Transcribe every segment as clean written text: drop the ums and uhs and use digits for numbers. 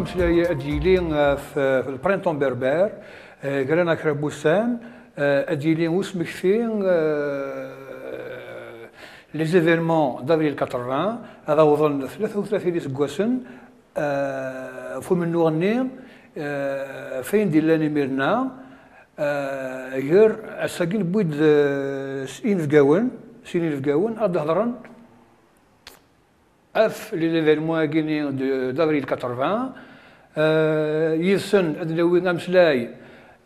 مسلاي أديلين في البرينتون بربر قرينا كربوسان أديلين واسمك فين لي زيفينمون دافريل 80 هذا وظن 33 سكواسن فو من نغني فين ديلاني ميرنا غير الساكين بويد سين في قاون أرد هضرن اف لي ليفينمون كيني دافريل 80 يسن ادناوي نمسلاي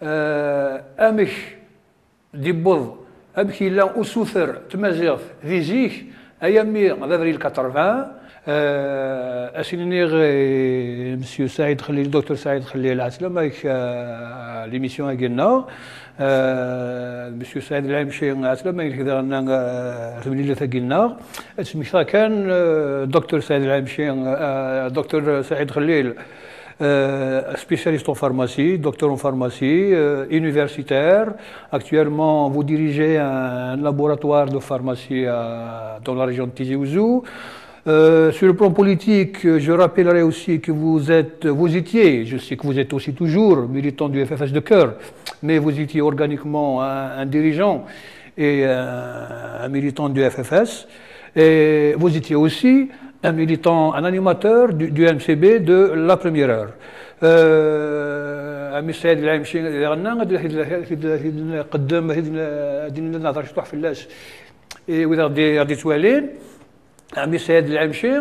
امك ديبوض امك لا اسوثر تمازيغ فيزيك ايامي دافريل 80 اسينيغ مسيو سعيد خليل دكتور سعيد خليل العسلامة ليميسيون قلنا مسيو سعيد العمشي عسلامة كذا ثمانية قلنا اسمي كان دكتور سعيد العمشي دكتور سعيد خليل spécialiste en pharmacie, docteur en pharmacie, universitaire. Actuellement, vous dirigez un laboratoire de pharmacie dans la région de Tizi Ouzou. Sur le plan politique, je rappellerai aussi que vous étiez, je sais que vous êtes aussi toujours militant du FFS de cœur, mais vous étiez organiquement un dirigeant et un militant du FFS. Et vous étiez aussi un militant, un animateur du MCB de la première heure. أمي السيد العامشي غنى قدام هذه النظر شطوح في اللاس وإذا غادي توالين أمي السيد العامشي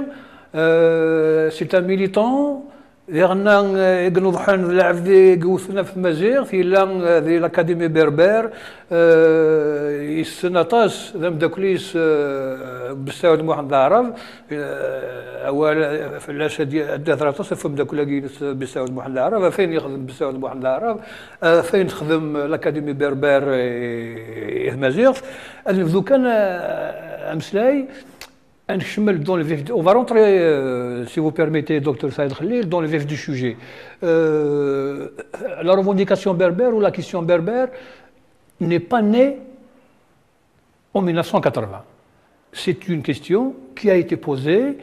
سي ان ميليتون غنى يقنوض حان اللاعب قوثنا في مزيغ في الأكاديمي بربر السنطاس ذم داكليس بالساود محمد العرب أول في الأسد الدثرطاس فم داكلاكيس بالساود محمد العرب فين يخدم بالساود محمد العرب فين تخدم الأكاديمي بربر مزيغ ذو كان أمسلاي on va rentrer, si vous permettez, Dr Saïd Khalil, dans le vif du sujet. La revendication berbère ou la question berbère n'est pas née en 1980. C'est une question qui a été posée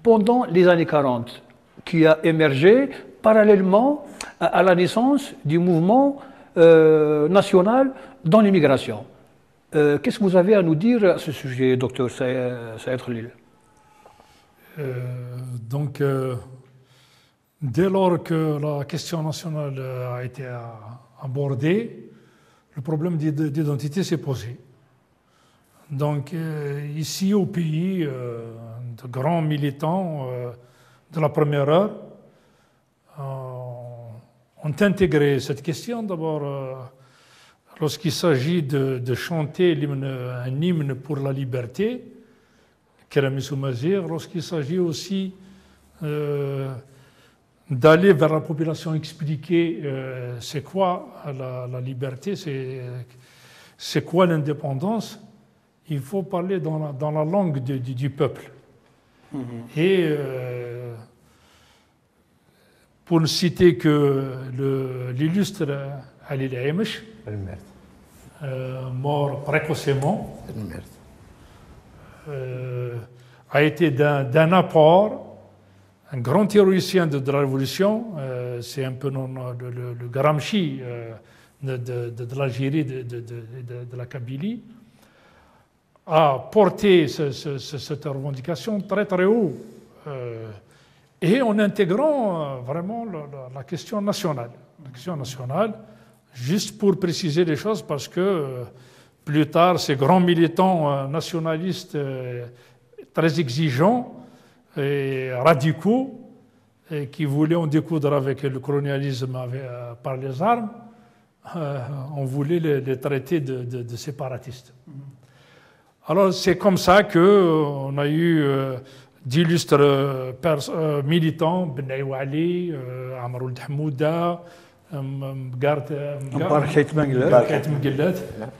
pendant les années 40, qui a émergé parallèlement à la naissance du mouvement national dans l'immigration. Qu'est-ce que vous avez à nous dire à ce sujet, docteur Saïd Khalil? Dès lors que la question nationale a été abordée, le problème d'identité s'est posé. Donc, ici au pays, de grands militants de la première heure ont intégré cette question. D'abord, lorsqu'il s'agit de chanter un hymne pour la liberté, Keramisou Mazir, lorsqu'il s'agit aussi d'aller vers la population expliquer c'est quoi la liberté, c'est quoi l'indépendance, il faut parler dans la langue du peuple. Et pour ne citer que l'illustre Ali Aïmesh, mort précocement, a été d'un apport, un grand théoricien de la Révolution, c'est un peu le Gramsci de l'Algérie, de la Kabylie, a porté cette revendication très très haut, et en intégrant vraiment la question nationale. La question nationale, juste pour préciser les choses, parce que plus tard, ces grands militants nationalistes très exigeants et radicaux, et qui voulaient en découdre avec le colonialisme par les armes, on voulait les traiter de séparatistes. Alors c'est comme ça qu'on a eu d'illustres militants, Ben Aouali, Amr Ould Hamouda, Barkait Menguellat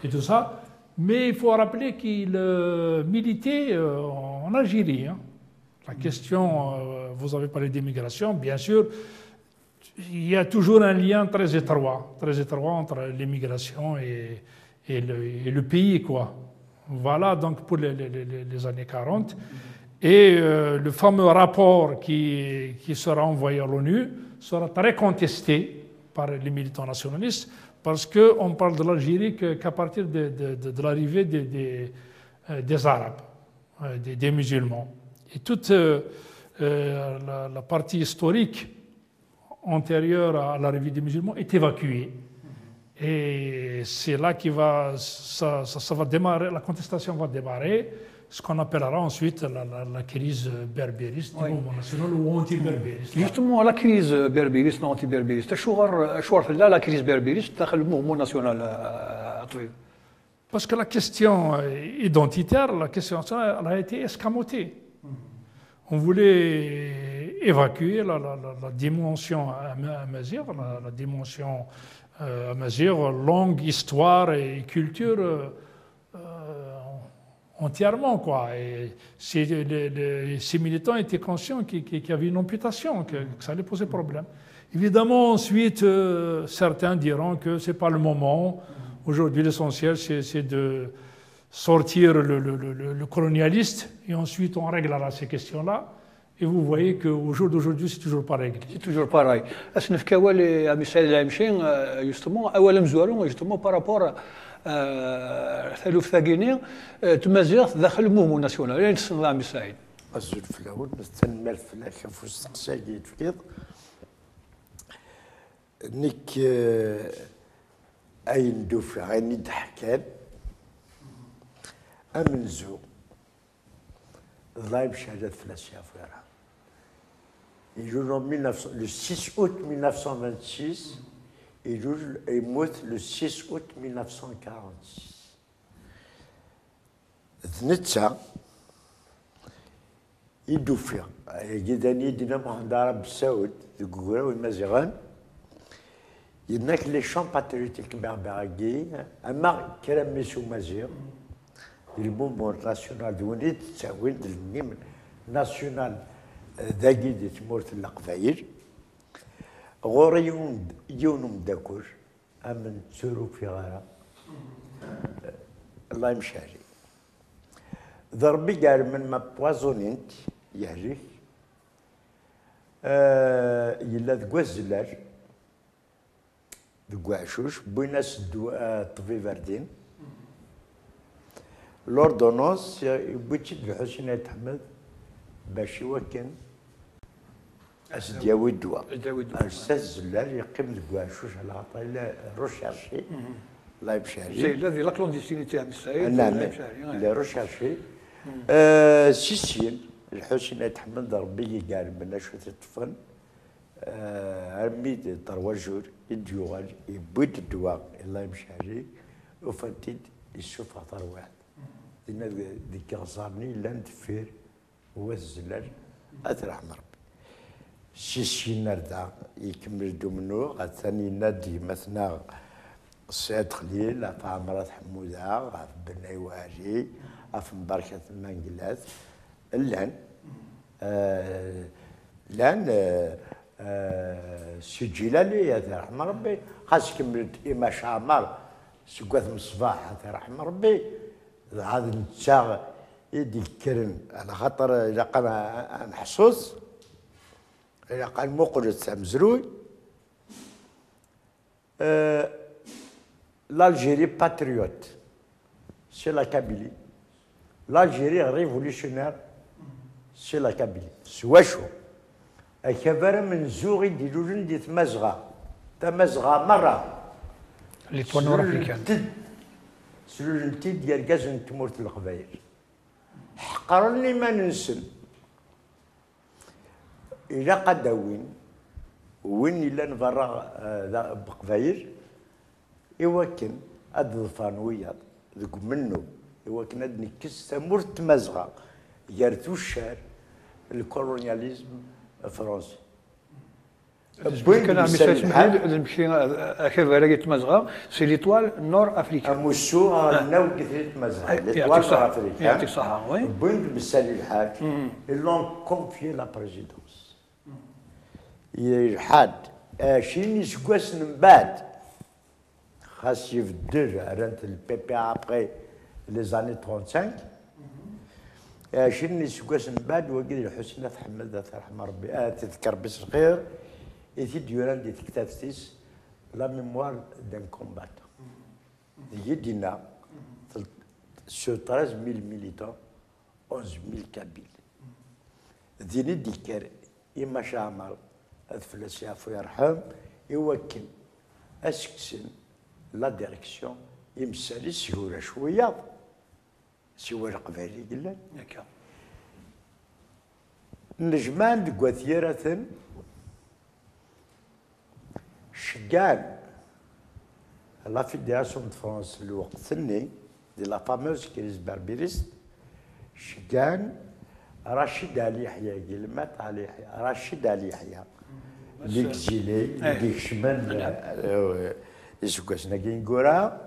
et tout ça. Mais il faut rappeler qu'il militait en Algérie. Hein. La question, vous avez parlé d'immigration, bien sûr, il y a toujours un lien très étroit entre l'immigration et le pays, quoi. Voilà donc pour les années 40. Et le fameux rapport qui sera envoyé à l'ONU sera très contesté par les militants nationalistes, parce qu'on parle de l'Algérie qu'à partir de l'arrivée des Arabes, des musulmans. Et toute la partie historique antérieure à l'arrivée des musulmans est évacuée. Et c'est là ça va démarrer, la contestation va démarrer, ce qu'on appellera ensuite la crise berbériste du mouvement national ou anti-berbériste. Justement, la crise berbériste, anti-berbériste, شو la crise berbériste dans le mouvement national. Parce que la question identitaire, la question nationale, elle a été escamotée. On voulait évacuer la dimension amazigh, la dimension amazigh, langue, histoire et culture entièrement, quoi. Et ces militants étaient conscients qu'il y avait une amputation, que ça allait poser problème. Évidemment, ensuite, certains diront que ce n'est pas le moment. Aujourd'hui, l'essentiel, c'est de sortir le colonialiste, et ensuite on réglera ces questions-là. Et vous voyez qu'au jour d'aujourd'hui, c'est toujours pas réglé. C'est toujours pareil. Est-ce que vous avez justement, justement par rapport à ثالوث ثاقيني تمازيغ داخل المومو ناسيونال يعني تصنع مساعد. أزول في الأول نستنى الفلاح في السقساقي تفيض نيك أين دوفي غيني ضحكان أمنزو ضايب شهادة ثلاثة فيرا يجوز le 6 août 1926 il موت le 6 août 1946 ثنتا يدوفي يداني دينا مهندارة بالسعود الكوكورا والمازيغان يدناك لي شون باتريوتيك بربراكي أما كلام ميسو مازيغ المومون ناسيونال دوني تساوي النيم ناسيونال ذاكي دي تمورت القفايل غوري يون مداكور امن تسورو في غارة الله يمشاري ضربي قال من ما بوازونينت يهجيك يلا ذكوا الزلال ذكوا عشوش بويناس طفي فردين لوردونونس بوتشي الحسين يتحمد باش يوكن أسدياوي الدواء أستاذ الزلال يقيم الكواشوش على عطايا روشارشي الله يبشاري زي الذي لا كلونديستينيتي عبد السعيد نعم لا روشارشي سيسين الحسين يتحمد ربي قال من شوية الطفل عمي طروجور الديوغال يبيد الدواء الله يبشاري وفتيد يشوف عطار واحد دينا ذيك غزارني لاند فير هو الزلال أترحم ربي سيسي نردا يكمل دومنو ثاني نادي مثلا سيد خليل في عمرات حمودة في بني واجي في مباركة المنقلات لان لان سي جلالي يرحم ربي خاص كملت إما شعمر سكوات مصباح يرحم ربي هذا نتساغ يدي الكرن على خاطر إذا قام محسوس إذا قال مقرد مزروي l'Algérie patriote c'est la Kabylie l'Algérie révolutionnaire, c'est la Kabylie. سواشو أكبر من زوغي ديلولن دي تمزغة مرة ليتوان نور افريكان سلول تيد ديال كازن تمورت القبايل حقرني ما ننسن إلا قداوين وين إلا نفرغ بقبايل إواكن هاد الفانوية ذوك منو إواكن هاد نكس تمورت تمزغة يارتو الشعر الكولونياليزم الفرنسي كان عم نمشي كيف تمزغه سي ليتوال نور افريكان موسو ناو كثير تمزغه ليتوال نور افريكان يعطيك الصحة وي بوين بسالي الحاج لون كونفي لا بريزيدونس الحاد شيني سكواس من بعد خاص يفدر رانت البي بي ابري لي زاني 35 شيني سكواس من بعد وقيل الحسنى تحمل ذات رحمه ربي تذكر بس الخير étude durant des dictateurs la mémoire d'un combattant. Yedina, sur 13 000 militants, 11 000 Kabyles. Dini Diker, Ima Shamal, Adflasia Fouyarham, Iwakin, Asksin, la direction, Imsali, Sihoura Chouya, Sihoura Qvali Gillan. D'accord. Nejman de Guathieraten, شجان لا فيدراسيون دو فرنسا الوقت ثاني دي لا فاموز كريز بربريست شجان رشيد علي يحيى كلمات علي يحيى رشيد علي يحيى ليكزيلي ليكشمن يسوكاسنا كينكورا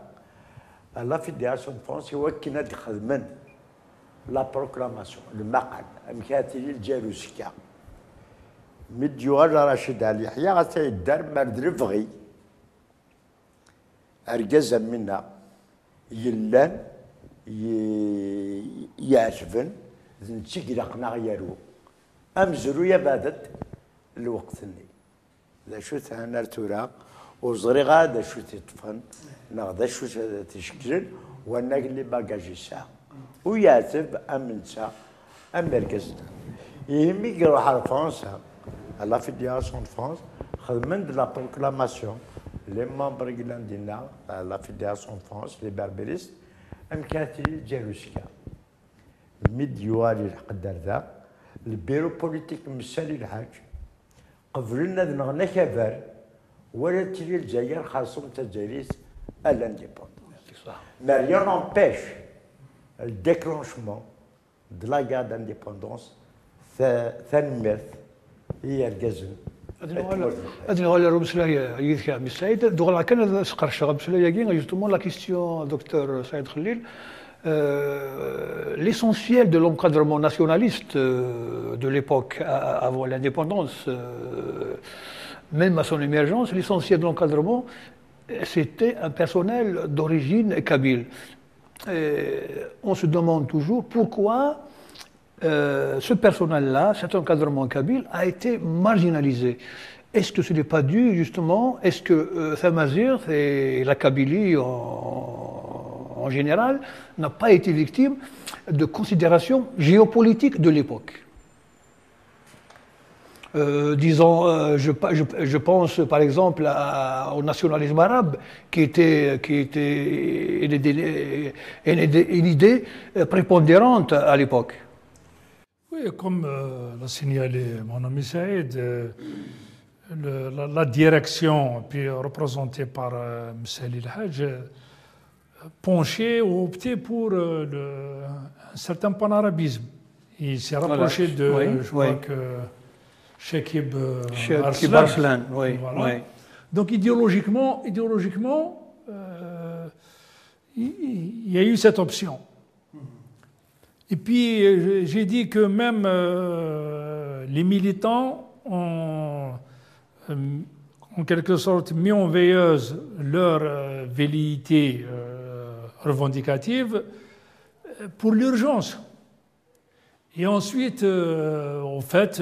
لا فيدراسيون دو فرنسا هو كي نادي خدمن لا بروكلاماسيون المقعد مكاتلي الجاروسكا مديوغال رشيد علي يحيى غاتي يدار مرد رفغي أرجز منا يلان يعرفن نتيجي لقنا غيرو أمزرو يبادت الوقت ثاني ذا شو ثانا تورا وزري غادا شو تطفن نغدا شو تشكل وانا اللي باقاجي ساعة ويعتب أمنسا أمريكا يهمي يروح على فرنسا à la Fédération de France, de la proclamation, les membres de la Fédération de France, les berbéristes, le bureau politique مسالي الحاج قبلنا نغنى كبار ولا تجي الجزائر خاصهم تجاريس l'indépendance. Mais rien n'empêche le déclenchement de la guerre d'indépendance ثاني هي الجزم هذه هو الرمسلة يذكر عبد السعيد دوغ كان سقر الشغب سلايا كي جوستومون لا كيستيون دكتور سعيد خليل l'essentiel de l'encadrement nationaliste de l'époque avant l'indépendance même à son émergence l'essentiel de l'encadrement c'était un personnel d'origine kabyle. On se demande toujours pourquoi ce personnel-là, cet encadrement kabyle, a été marginalisé. Est-ce que ce n'est pas dû, justement, est-ce que Thamazir et la Kabylie en général n'a pas été victime de considérations géopolitiques de l'époque? Disons, je pense par exemple au nationalisme arabe qui était une idée prépondérante à l'époque. Oui, comme l'a signalé mon ami Saïd, la direction, puis représentée par Msali El-Hajj, penchait ou optait pour un certain panarabisme. Il s'est rapproché de, je crois que, Chekib Arslan. Oui, voilà. Oui. Donc idéologiquement, il y a eu cette option. Et puis j'ai dit que même les militants ont en quelque sorte mis en veilleuse leur velléité revendicative pour l'urgence. Et ensuite, en fait,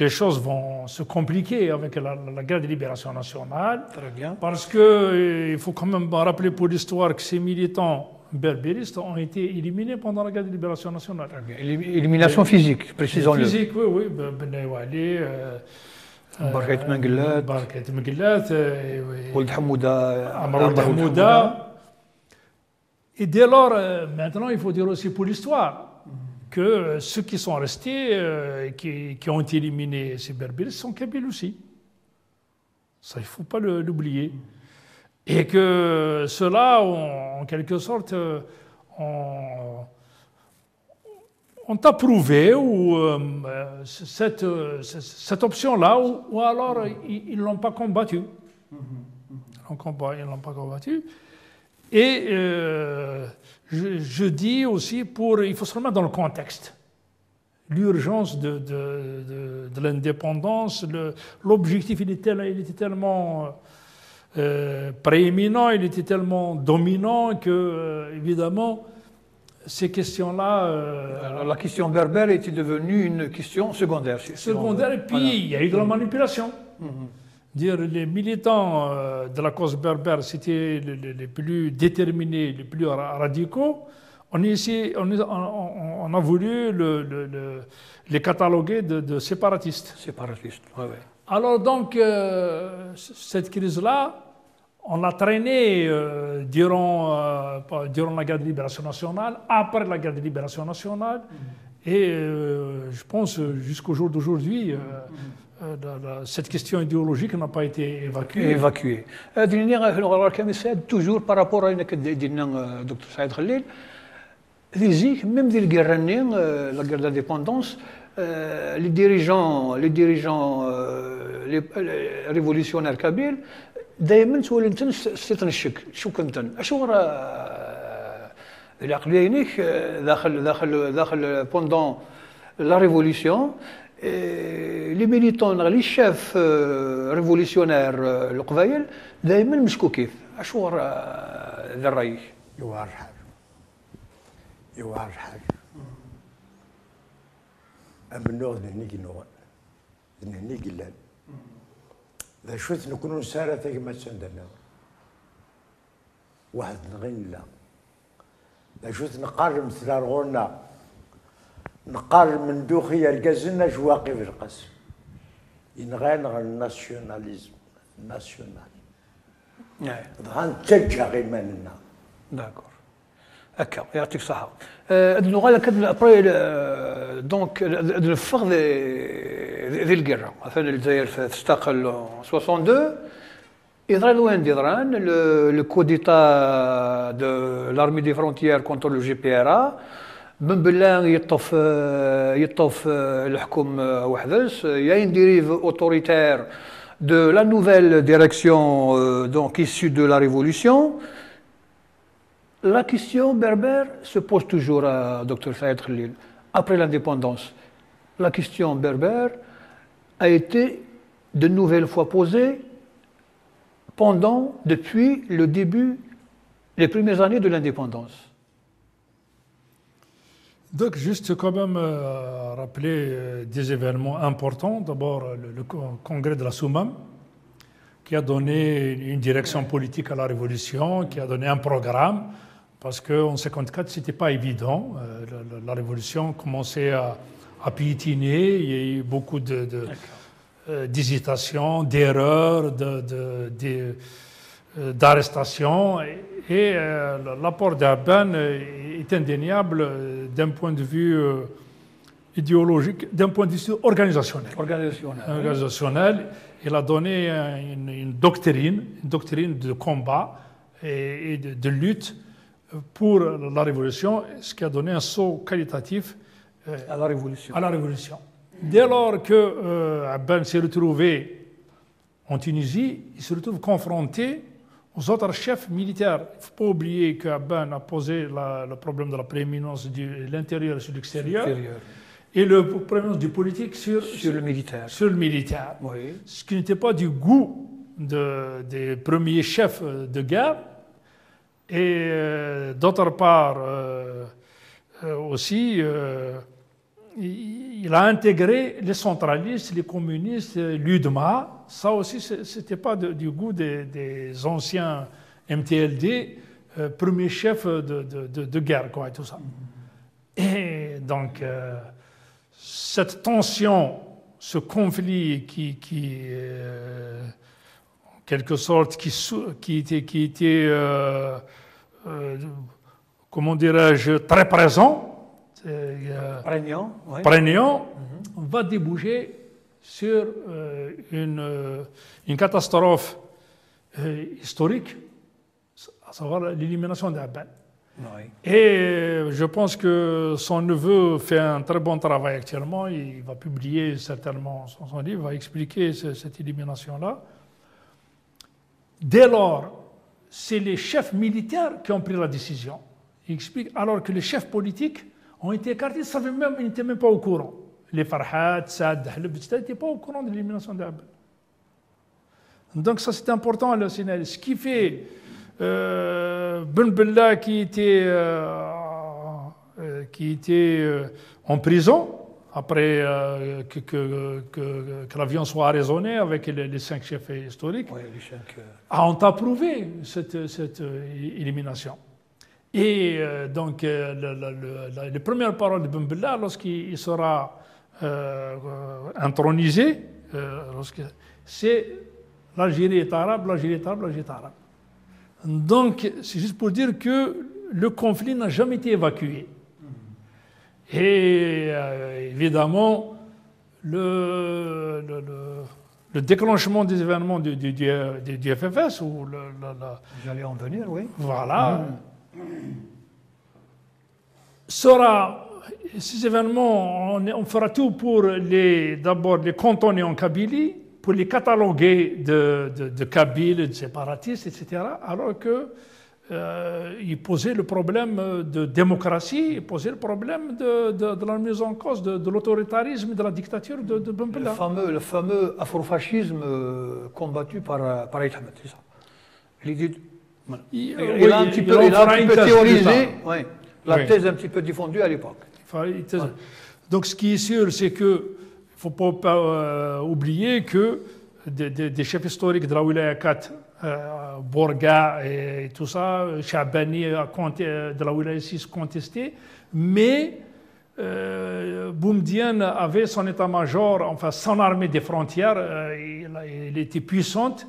les choses vont se compliquer avec la guerre de libération nationale. Très bien. Parce qu'il faut quand même rappeler pour l'histoire que ces militants berbéristes ont été éliminés pendant la guerre de libération nationale. Élimination physique, précisons-le. Physique, oui, Ben Wali, بركة منقلات بركة مقلات, ولد حمودة Amar Hamouda. Et dès lors, maintenant, il faut dire aussi pour l'histoire que ceux qui sont restés, qui ont été éliminés, ces berbéristes, sont kabyles aussi. Ça, il ne faut pas l'oublier. Et que ceux-là, en quelque sorte, ont approuvé cette option-là, ou alors ils ne l'ont pas combattu. Ils n'ont pas combattu. Et je dis aussi, il faut se remettre dans le contexte. L'urgence de l'indépendance, l'objectif, il était tellement prééminent, il était tellement dominant que, évidemment, ces questions-là... la question berbère était devenue une question secondaire. Secondaire, et puis il y a eu de la manipulation. Dire les militants de la cause berbère, c'était les plus déterminés, les plus radicaux. On a voulu les cataloguer de séparatistes. Séparatistes, oui. Alors donc, cette crise-là, on l'a traînée durant la guerre de libération nationale, après la guerre de libération nationale, et je pense jusqu'au jour d'aujourd'hui, cette question idéologique n'a pas été évacuée. Toujours par rapport à ce que dit le docteur Saïd Khalil, même dans la guerre d'indépendance, les dirigeants révolutionnaires kabyles, دائما سولنتن ستنشك شو كنتن اشو العقليه ينيك داخل pendant la révolution les militants les chefs révolutionnaires القبائل دائما مشكو كيف اشو ذا الراي يوار حاجه امنوغ نهنيك لان ذا شوت نكونوا نسارة كما تسندنا واحد نغين لا ذا شوت نقارن مثل رغونا نقارن من دوخية القزنة جواقي في القسم ينغين غير الناسيوناليزم ناسيونال غان تشجع غيماننا داكور هكا يعطيك الصحة اللغة ابري دونك الفخ ذي القرة مثلا الجزائر تستقل 62 يضران وين يضران لو كو ديتا دو لارمي دي فرونتيير كونتر لو جي بي ار ا بن بلان يطوف الحكم وحدث يا ان ديريف اوتوريتير de la nouvelle direction donc issue de la révolution. La question berbère se pose toujours à Dr Saïd Khalil. Après l'indépendance, la question berbère a été de nouvelles fois posée depuis le début, les premières années de l'indépendance. Donc, juste quand même rappeler des événements importants. D'abord, le congrès de la Soumam, qui a donné une direction politique à la révolution, qui a donné un programme. Parce qu'en 1954, ce n'était pas évident. La révolution commençait à piétiner. Il y a eu beaucoup d'hésitations, d'erreurs, d'arrestations. Et l'apport d'Aben est indéniable d'un point de vue idéologique, d'un point de vue organisationnel. Il a donné une doctrine de combat et de lutte pour la révolution, ce qui a donné un saut qualitatif à la révolution. Dès lors que Aben s'est retrouvé en Tunisie, il se retrouve confronté aux autres chefs militaires. Il ne faut pas oublier qu'Aben a posé le problème de la prééminence de l'intérieur sur l'extérieur et le prééminence du politique sur le militaire. Oui. Ce qui n'était pas du goût des premiers chefs de guerre. Et d'autre part, aussi, il a intégré les centralistes, les communistes, l'UDMA. Ça aussi, ce n'était pas du goût des anciens MTLD premier chef de guerre, quoi, et tout ça. Et donc, cette tension, ce conflit en quelque sorte, qui était comment dirais-je, très présent, prégnant, va déboucher sur une catastrophe historique, à savoir l'élimination d'Aben. Oui. Et je pense que son neveu fait un très bon travail actuellement. Il va publier certainement son livre, il va expliquer cette élimination-là. Dès lors, c'est les chefs militaires qui ont pris la décision. Il explique, alors que les chefs politiques ont été écartés, ils n'étaient même pas au courant. Les Farhat, Saad, Dahleb, etc., n'étaient pas au courant de l'élimination d'Aben. Donc ça c'est important à le signaler. Ce qui fait Ben Bella qui était en prison après que l'avion soit arraisonné avec les 5 chefs historiques, Oui, les 5, ont approuvé cette élimination. Et donc les premières paroles de Ben Bella lorsqu'il sera intronisé, c'est l'Algérie est arabe, l'Algérie est arabe, l'Algérie est arabe. Donc, c'est juste pour dire que le conflit n'a jamais été évacué. Et évidemment, le déclenchement des événements du FFS, ou j'allais en venir, oui. voilà, sera, ces événements, on fera tout pour d'abord les cantonner en Kabylie, pour les cataloguer de Kabyles, de séparatistes, etc., alors qu'il posait le problème de démocratie, il posait le problème de la mise en cause de l'autoritarisme et de la dictature de Ben Bella. Le fameux afrofascisme combattu par Aït Ahmed, c'est ça. Il a un petit peu théorisé la thèse un petit peu diffondue à l'époque. Donc ce qui est sûr, c'est que il ne faut pas oublier que des chefs historiques de la Wilaya 4, Borga et tout ça, Chabani de la Wilaya 6 contesté, mais Boumedienne avait son état-major, enfin son armée des frontières, il était puissante,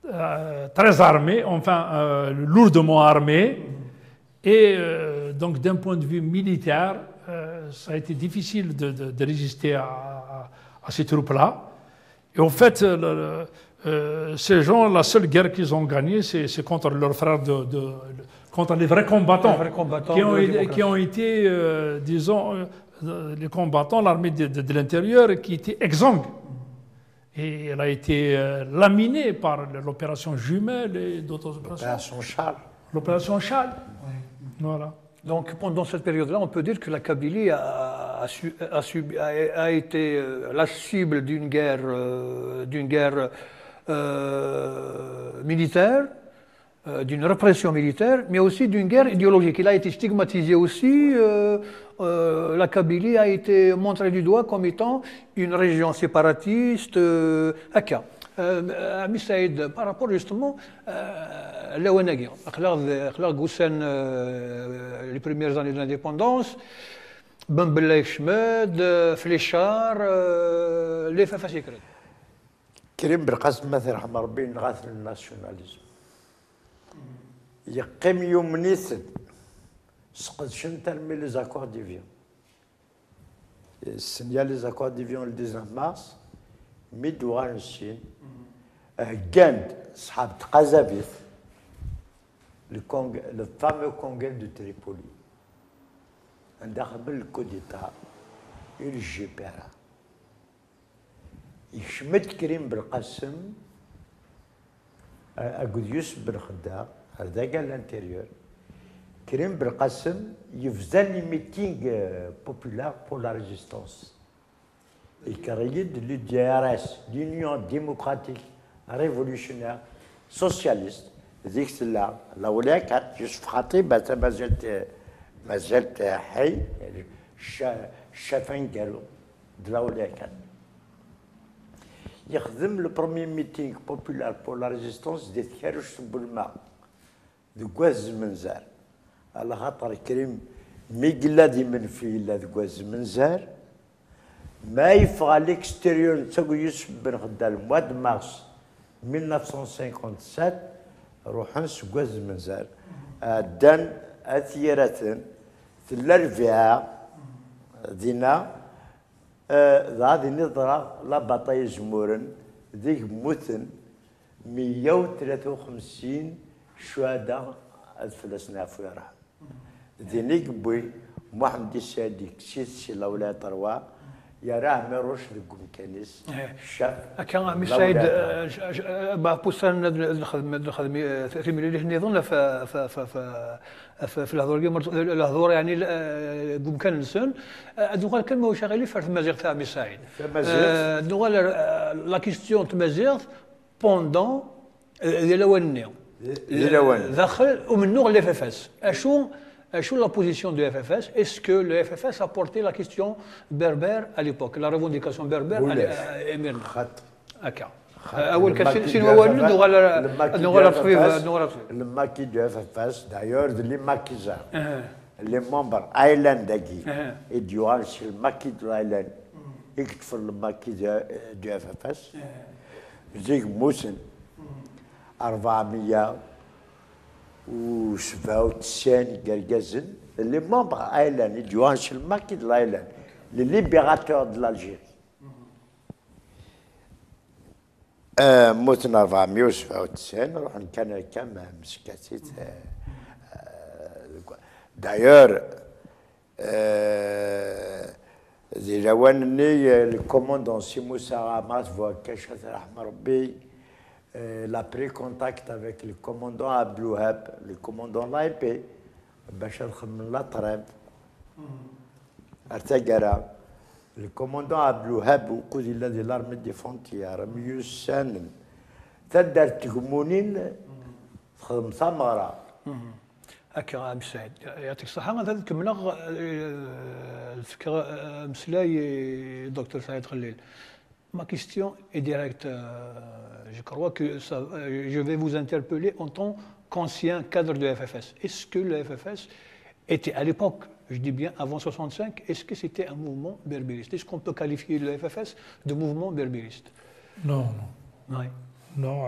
très armée, enfin lourdement armée, et donc d'un point de vue militaire, ça a été difficile de résister à ces troupes-là. Et en fait, ces gens, la seule guerre qu'ils ont gagnée, c'est contre leurs frères, contre les vrais combattants, qui ont été, disons, les combattants, l'armée de l'intérieur, qui était exsangue. Et elle a été laminée par l'opération Jumelle et d'autres opérations. L'opération Charles. L'opération Charles. Oui. Voilà. Donc pendant cette période-là, on peut dire que la Kabylie a été la cible d'une guerre militaire, d'une répression militaire, mais aussi d'une guerre idéologique. Il a été stigmatisé aussi. La Kabylie a été montrée du doigt comme étant une région séparatiste. Ami Saïd, par rapport justement à l'Awanagui, les premières années de l'indépendance, Ben Bella Chmed, Fléchard, les Fafasikret. كريم بالقاسم مثل رحمة ربي نغاث الناسيوناليزم يقيم يوم نيثن سقط شنترمي لي زاكور ديفيون سنيا لي زاكور ديفيون le 19 mars ميدوغان الشين Gand, صحاب قذافيف le fameux congrès de Tripoli عندها le coup d'état الجبهة يشمت كريم بالقاسم أقول يوسف بن خدام هذا قال l'intérieur كريم بالقاسم يفزل لي ميتينغ بوبولار pour la résistance il créait l'UDRS l'Union démocratique révolutionnaire socialiste ذيك الساعة الأولى كانت يوسف خطيب ما زلت حي الشافين قالوا الأولى كانت يخدم le premier meeting populaire pour la résistance des Kharouch Boulma دكواز منزار على خاطر كريم ميقلا دي من في لا دكواز منزار ما يفغى ليكستيريور تسوي يوسف بن خدام مواد مارس 1957 روحن سكواز منزار دان اثيرة تلا الفيها دينا غادي نظرة لا بطايا جمورن ذيك موتن 153 شهداء الفلسطينيين في الرحم ذينيك بوي محمد السادي كسيس لولا تروا يراه مروش لكم كنيس شاف كان مش سعيد بوسان نخدم في مليون نظن في الهضور يعني قم كان نسون دوغال كلمه شغالين في المزيغ تاع مش سعيد دوغال لا كيستيون تمازيغ بوندون ديال داخل ومنو لي اف اس شو la position du FFS? Est-ce que le FFS a porté la question berbère à l'époque, la revendication berbère émirna? D'accord. Le maquis du FFS, d'ailleurs, les maquisards, les membres Island et du le maquis de l'Island, ils font le maquis du FFS, Zig Moussen, 400 و97 قرقزن اللي ممبر ايلان يديوان شي الماكي ديال ايلان لي ليبيراتور ديال الجيري موتنا 497 روحنا كان كما مسكاتيت دايور زي جوانني الكوموندون سي موسى رامات فوا كاشات رحم ربي il a pris contact avec le commandant Abdouhab, le commandant l'AIP, Bachar Khamlatreb, Artagara. Le commandant Abdouhab, au cours de l'armée des frontières, Mius Sanem, Tadar Tgumounin, Khamsamara. هكا عم سعيد يعطيك الصحة هذا كملنا الفكرة مسلاي دكتور سعيد خليل. Ma question est directe. Je crois que je vais vous interpeller en tant qu'ancien cadre de FFS. Est-ce que le FFS était à l'époque, je dis bien avant 65, est-ce que c'était un mouvement berbériste? Est-ce qu'on peut qualifier le FFS de mouvement berbériste? Non, non. Oui. Non,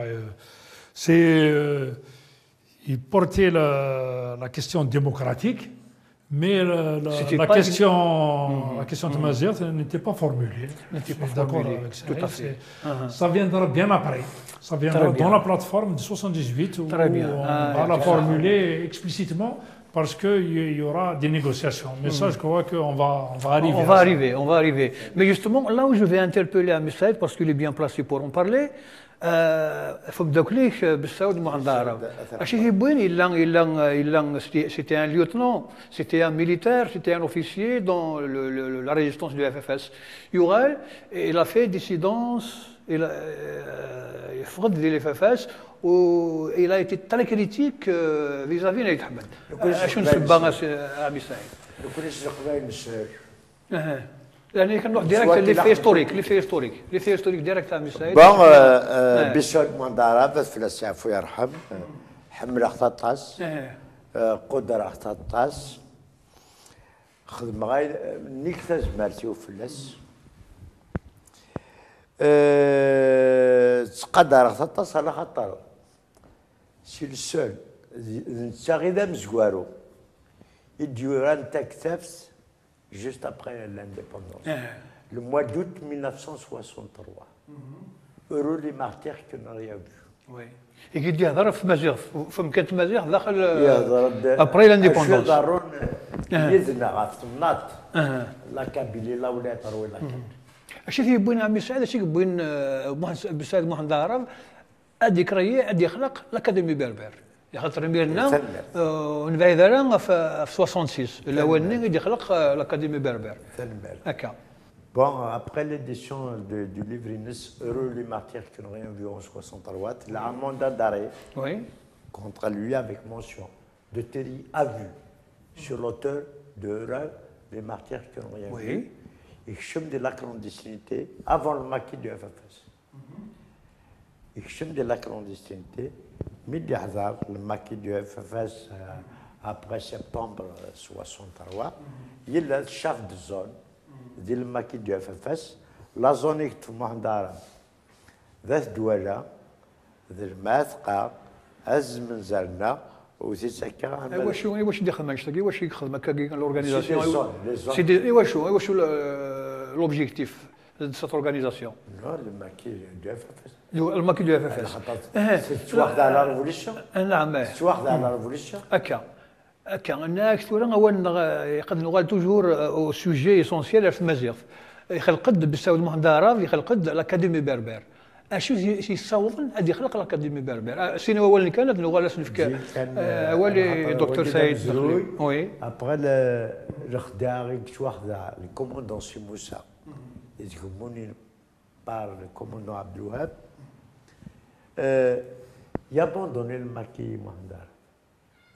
il portait la question démocratique, mais la question de Mazir n'était pas formulée. N'était pas formulée, tout à fait. Ça viendra bien après. Ça viendra dans la plateforme de 78 où on va la formuler explicitement parce qu'il y aura des négociations. Mais ça, je crois qu'on va arriver. On va arriver. Mais justement, là où je vais interpeller à Saïd, parce qu'il est bien placé pour en parler, c'était un lieutenant, c'était un militaire, c'était un officier dans la résistance du FFS. Yourel, il a fait dissidence, il a de l'FFS, il a été très critique vis-à-vis de Naïd Ahmed. شو نسبة أبي سعيد؟ يعني كنروح ديريكت لي في هيستوريك ديريكت تاع مسايد بون بيسود مندارات في السعفو يرحم حمل اختطاس قدر اختطاس خدم غاية نيكتا زمارتي وفلس تقدر اختطاس على خطر سي السول نتاغي ذا مزوارو يديوران تاكتافت juste après l'indépendance. Le mois d'août 1963. Heureux les martyrs que n'ont rien vu. Oui. Et qui dit هذا في مزيغ فم كانت مزيغ داخل après l'indépendance. يزنا غاف الناط لا كابيلي لا ولا تروي لا كان. اش يبين عمي سعيد اش يبين بسعيد محمد عرب الذكريه ادي يخلق الاكاديمي بربر. خاطر ميرنا ونبعد في 66 الاولاني اللي خلق الاكاديمي بربر هكا. Bon, après l'édition du livre Inès, Heureux les martyrs qui n'ont rien vu en 63, il a un mandat d'arrêt contre lui avec mention de Terry à vue sur l'auteur de Heureux les martyrs qui n'ont rien vu et chemin de la clandestinité avant le maquis du FFS. Et chemin de la clandestinité Midi Hazar, le maquis du FFS, après septembre 63, il est le chef de zone, le maquis du FFS, la zone est tout le monde d'Arab. ذات دواجة ذا الماثقة عز من زرنا وتسكر واش دخل ما يشتكي واش يخدم هكا لورغانيزاسيون سي سي واش لوبجيكتيف de cette organisation. Non, le maquis du FFS. Le maquis du FFS. C'est l'histoire de la révolution. نعم. l'histoire de la révolution. هكا انا كثيرا هو يقد نقال توجور او سوجي اسونسيال في المزيغ يخلق بالسعود مهدارة يخلق الاكاديمي بربر اشو يصوضن هذه يخلق الاكاديمي بربر سينو هو اللي كانت نقال اسنفك هو اللي دكتور سعيد وي ابري الخداعي واحد الكوموندون سي موسى يتكموني بار الكوموندون عبد الوهاب يابوندوني الماكي مهدار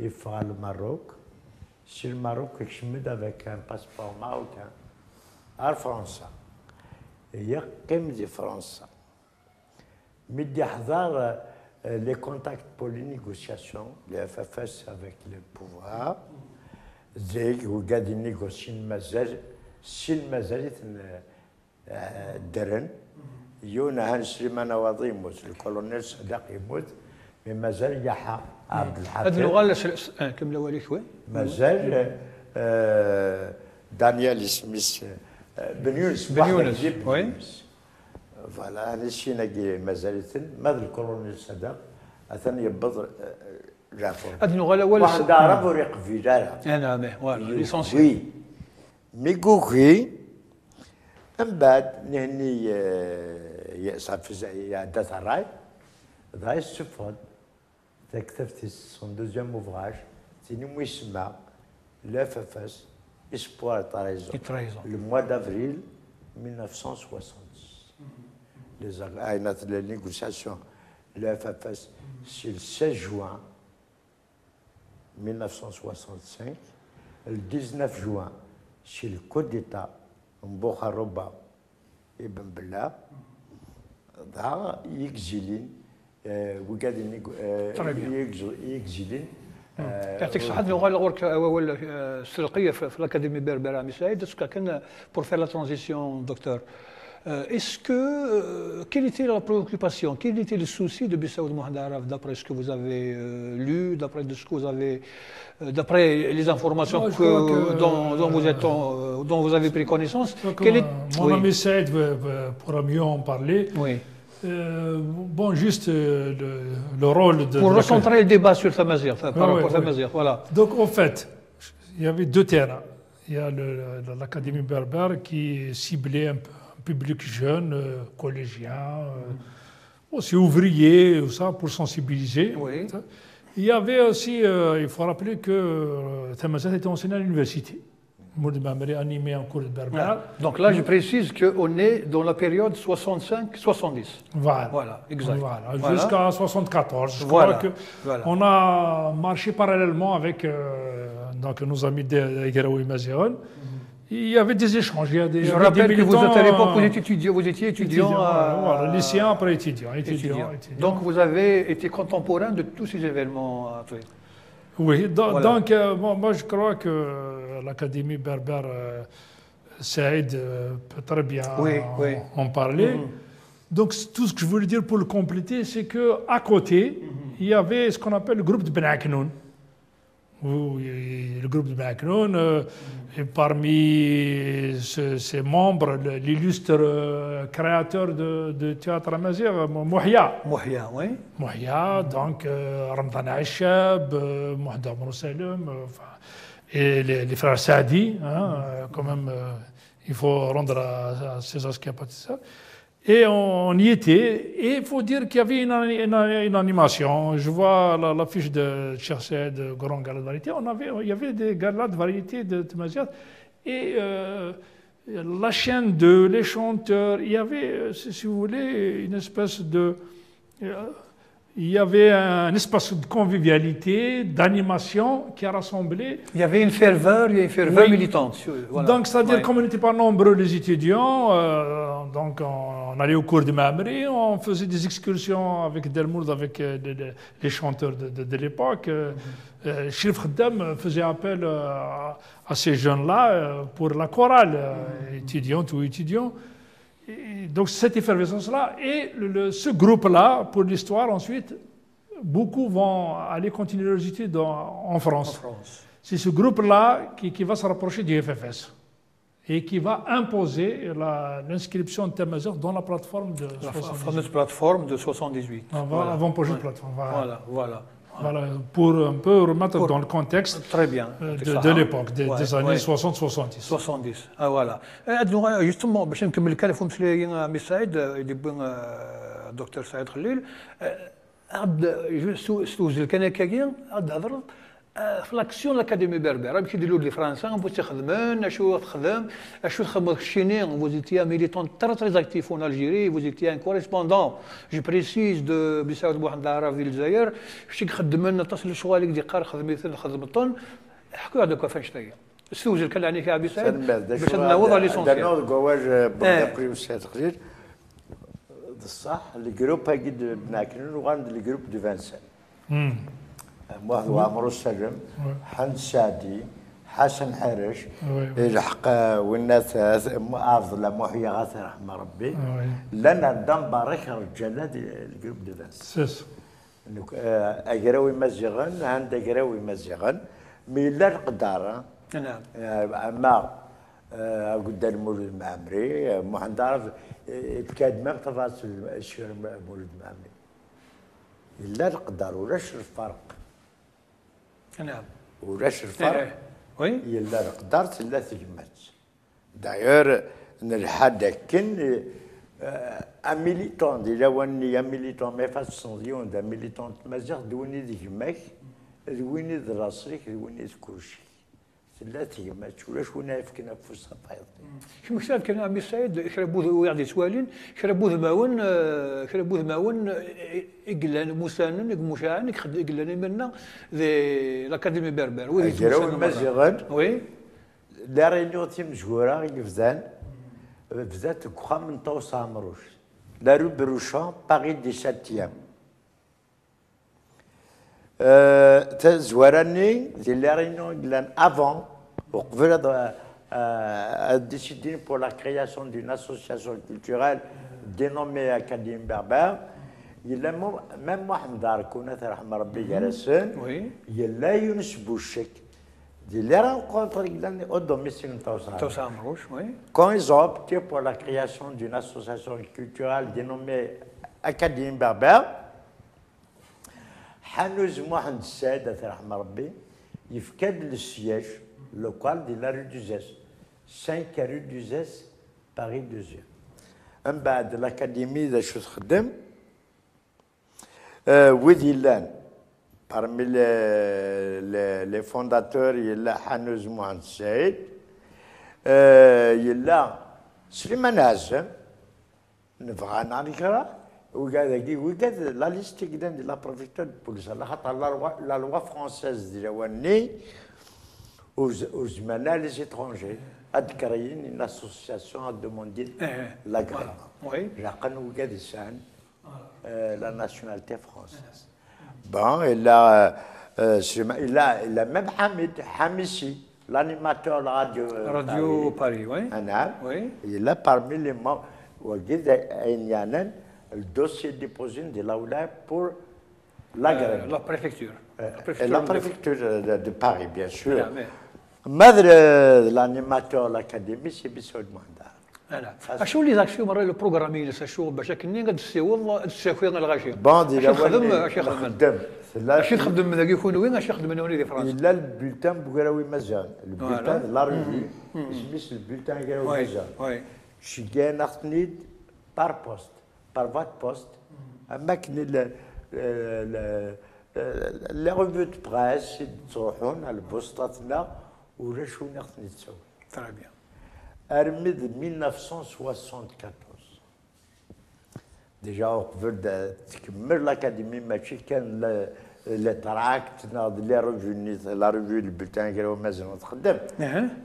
il fera le Maroc. Si le Maroc est chemin avec un passeport marocain, à France, il y a comme des France. Mais il y a les contacts pour les négociations, les FFS avec le pouvoir, ils regardent les négociations, si le Mazal est il y a un Slimana Wadimous, le colonel Sadak Imoud, mais مازال يحيى عبد الحفيظ هذه اللغه كملوا لي شوي مازال دانيال سميث بن يونس وي فوالا انا شي ناقي مازال ماذا الكولونيل صدق اثني يبض جعفر هذه اللغه الاول واحد عرب وريق في جاره نعم فوالا ليسونسيال ميغوكي من بعد نهني يصافي يعدات الراي ذا السفن كتبت son deuxième ouvrage, c'est Nimouisma, l'FFS, Espoir et Trahison, le mois d'avril 1970. Les négociations, l'FFS, c'est le 16 juin 1965, le 19 juin, c'est le coup d'État, Mbokharoba et Ben Bella, dans l'exilé. وقاعدين يكزيلين يعطيك الصحة نغال الغورك أول السرقية في الأكاديمي بربرة مساعد كان pour faire la transition docteur est-ce que quelle était la préoccupation quel était le souci de Bissaoud Mohadaraf d'après ce que vous avez lu d'après ce que vous avez d'après les informations dont vous avez pris connaissance mon ami Saïd pourra mieux en parler oui. Bon, juste le rôle de... Pour recentrer le débat sur Thamazigh, par rapport à Thamazigh, voilà. Donc, en fait, il y avait deux terrains. Il y a l'Académie berbère qui ciblait un public jeune, collégien, aussi ouvrier, ça, pour sensibiliser. Oui. Il y avait aussi, il faut rappeler que Thamazigh était enseigné à l'université. Animé en cours de berbère. Donc là, je précise qu'on est dans la période 65-70. Voilà, exact. Voilà. Jusqu'à 74. Je crois qu'on a marché parallèlement avec donc, nos amis d'Aïgaraoui Mazéon. Il y avait des échanges. Je rappelle que vous êtes à l'époque, vous étiez étudiant. Voilà, lycéen après étudiant. Donc vous avez été contemporain de tous ces événements. Oui, donc moi je crois que l'Académie berbère Saïd peut très bien en parler. Donc tout ce que je voulais dire pour le compléter, c'est qu'à côté, il y avait ce qu'on appelle le groupe de Ben Aknoun. Le groupe de Ben Aknoun, et parmi ses membres, l'illustre créateur de théâtre amazigh, Mouhia. Mouhia, oui. Mouhia, donc Ramdan Aïchab, Mouhda Mouroussalem, et les frères Saadi, quand même, il faut rendre à César ce qui a pas de ça. Et on y était, et il faut dire qu'il y avait une animation. Je vois l'affiche de Cherchet, de Grand Gala de Variété. Il y avait des galas de variété de Tamazight. Et la chaîne les chanteurs, il y avait, si vous voulez, une espèce de... il y avait un espace de convivialité, d'animation qui a rassemblé. Il y avait une ferveur, il y a une ferveur Oui. militante. Voilà. Donc, c'est-à-dire, Ouais. comme on n'était pas nombreux les étudiants, donc on allait au cours de Mamri, on faisait des excursions avec Delmourde, avec les chanteurs de l'époque. Chérif Khaddam faisait appel à ces jeunes-là pour la chorale, étudiante ou étudiant. Et donc, cette effervescence-là, et ce groupe-là, pour l'histoire, ensuite, beaucoup vont aller continuer leurs études en France. En France. C'est ce groupe-là qui va se rapprocher du FFS et qui va imposer l'inscription de Tamazight dans la plateforme de La 78. fameuse plateforme de 78. Voilà, avant-projet de plateforme. Voilà. Voilà, pour un peu remettre dans le contexte Très bien. de l'époque, des années 60-70. 70. Ah, voilà. Justement, باش نكمل الكلام فهمت لي عمي سعيد اللي بين الدكتور سعيد خليل عاد ستوزل كان هكايا عاد هضر في لاكسيون لاكاديمي بربر باش يديروا لي فرنسا بغيت تخدمن اشو تخدم اشو تخدم الشيني vous étiez un militant très très actif en Algérie vous étiez un correspondant je précise de بسعود بوحد العرف ديال الجزائر شتي خدم لنا تصل شغالك ديقار خدميتن خدمتن حكوا هذاك فاش تاهي استوزل كان عليك يا ابي سعيد باش نعوض على ليسونسيال دانو الكواج بغا بريوسيت خليل الصح الجروب هاكي بناكلين وغاند الجروب دو 25 واحد عمرو السلم حمد سعدي حسن حرش الحق والناس افضل محيي غاث رحمه ربي لنا دم بارك رجاله الجروب دو 25 اجراوي مزيغن عند اجراوي مزيغن ميلا القداره نعم اما قدام المولد المعمري محمد عارف كاد ما تفاصيل الشير المولد المعمري الا القدر ولاش الفرق نعم ولاش الفرق وي الا القدر لا تجمعت داير نلحد كن ان ميليتون ديال واني ان ميليتون ما فاسون دا ميليتون مازال دويني ديك ماك دويني دراسيك دويني كلشي لا تيمات ولاش ونا فكنا في الصفايض شو مشاب كان عمي سعيد شربوه يعني سوالين شربوه ماون إقلان موسانن مشاعن إقلان منا ذي الأكاديمي بربر وي جراو مزيغن وي لا رينيون تيم مشهورة يفزان بزات كخام من طوس عمروش لا رو بروشان باغي دي ساتيام تزوراني دي لا رينيون إقلان أفون وقبل a décidé pour la création d'une association culturelle dénommée Académie Berbère. Il a même Mohamed Arkouna, il a Younes Bouchek. Il les rencontre au domicile de quand ils ont opté pour la création d'une association culturelle dénommée Académie Berbère, Hanouz Mohamed Said, il fait le siège local de la rue du Zès. 5 rue du Zès, Paris 2e. Un bas de l'académie de Choutkhdem, Widillan, parmi les fondateurs, il y a Hanouz Mohamed Saïd, il y a Slimane Azem, Nvrana Nikara, la liste de la préfecture de police, la loi française de la Wani, aux les étrangers, a créé une association à demander l'agrément. La nationalité française. Bon, il a même Hamissi, l'animateur Radio Paris, oui. Il a parmi les membres, le dossier déposé de l'AOLA pour l'agrément. La préfecture. La préfecture de Paris, bien sûr. Madre l'animateur de l'académie, c'est Bissoud Mandar. شو اللي ذاك شو مرة البروغرامين شو باش كني قد تسوي تسوي الغاشي باندي لا خدم اش خدم ذاك يكون وين اش يخدم هنا في فرنسا الا البلتان بقراوي مزال البلتان لا ريفي اسميس البلتان قراوي مزال وي شي كان ناخذني بار بوست بار فات بوست اما كن لا ريفي دو بريس تروحون على البوسطاتنا ولا شو ناخذني تسوي تري بيان Armée de 1974. ديجا قبل تكمل لاكاديمي ماشي كان لي تراكت ناض لي ريفيو لا ريفيو البلتان قالوا مازال تخدم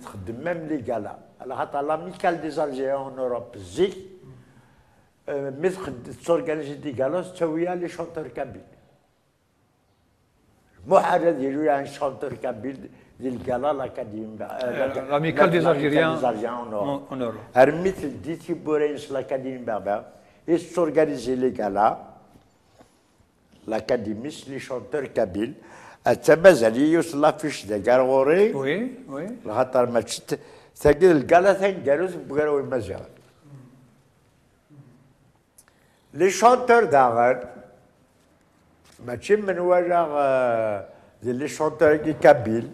تخدم ميم لي كالا على خاطر لاميكال دي زالجيريان اون اوروب زيك مي تورغانيزي دي كالا تسويها لي شونتور كابيل المحاضره ديالو يعني شونتور كابيل ديال كالا لاكاديمي لاميكال دي زالجيريان اون اون اوروب هرميت ديتي بورينس لاكاديمي بابا et s'organiser les galas, l'académie, les chanteurs kabyles, التمازالي يوصل لافيش ديال كارغوري وي وي خاطر ما تسجل الكالا ثاني قالوا بقراو المزيان لي شونتور داغر ماشي من وجه ديال لي شونتور كي كابيل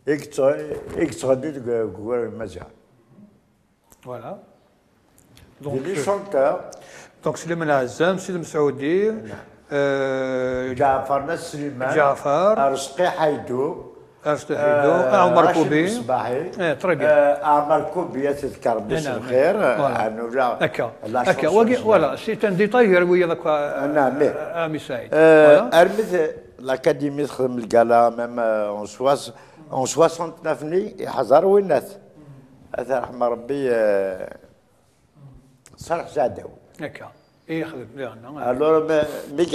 اكتغدو بقراو المزيان فوالا لي شونتور دونك سليمان عزام سيد مسعودي جعفر نسليمان جعفر رزقي حيدو عمر كوبي صباحي تري بيان عمر كوبي تذكر باسم الخير عنو هكا هكا فوالا سي ان ديتاي ويا ذاك نعم امي سعيد ارميت لاكاديمي تخدم الكالا ميم اون 69 يحضر وينات هذا رحمه ربي صالح زادو هكا يخدم الور ميك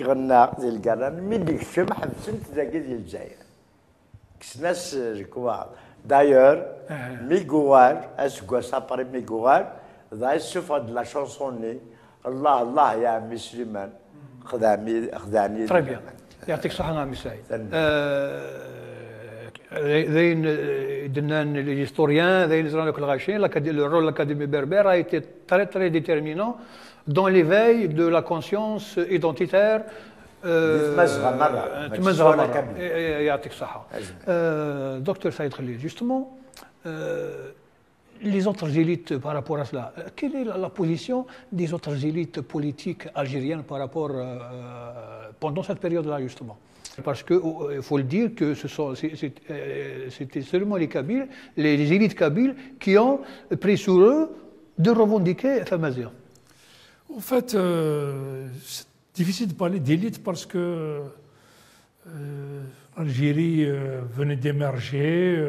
غنا ديال الكالا مي ديك الشم حبسنت ذاك ديال الجزائر كسناس الكوار دايور ميغوار اسكو سابري ميغوار ذا السوفا د لا شونسوني الله الله يا عمي سليمان خدعني تري بيان يعطيك الصحة عمي سعيد ذين دنان l'historien ذين زران لك الغاشين le rôle de l'Académie berbère a été très très déterminant dans l'éveil de la conscience identitaire تمزغه مره يعطيك الصحة دكتور سعيد خليل justement les autres élites par rapport à cela quelle est la position des autres élites politiques algériennes par rapport pendant cette période-là justement parce qu'il faut le dire que c'était seulement les Kabyles, les élites kabyles qui ont pris sur eux de revendiquer Thamazigh. En fait, c'est difficile de parler d'élite parce que l'Algérie venait d'émerger.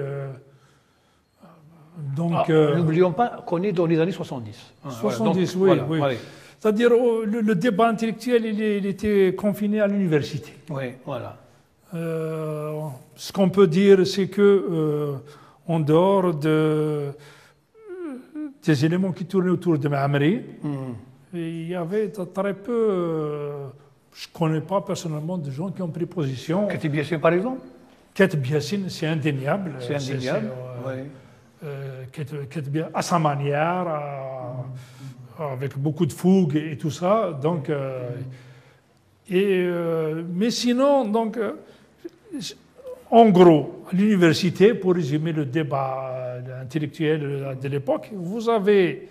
N'oublions pas qu'on est dans les années 70. 70, voilà. Oui. Voilà. C'est-à-dire le débat intellectuel, il était confiné à l'université. Oui, voilà. Ce qu'on peut dire, c'est que en dehors des éléments qui tournaient autour de Maamri, il y avait très peu, je ne connais pas personnellement de gens qui ont pris position. Katib Yassine par exemple? Katib Yassine, c'est indéniable. C'est indéniable, oui. À sa manière, avec beaucoup de fougue et tout ça. Donc, mais sinon, donc, en gros, à l'université, pour résumer le débat intellectuel de l'époque, vous avez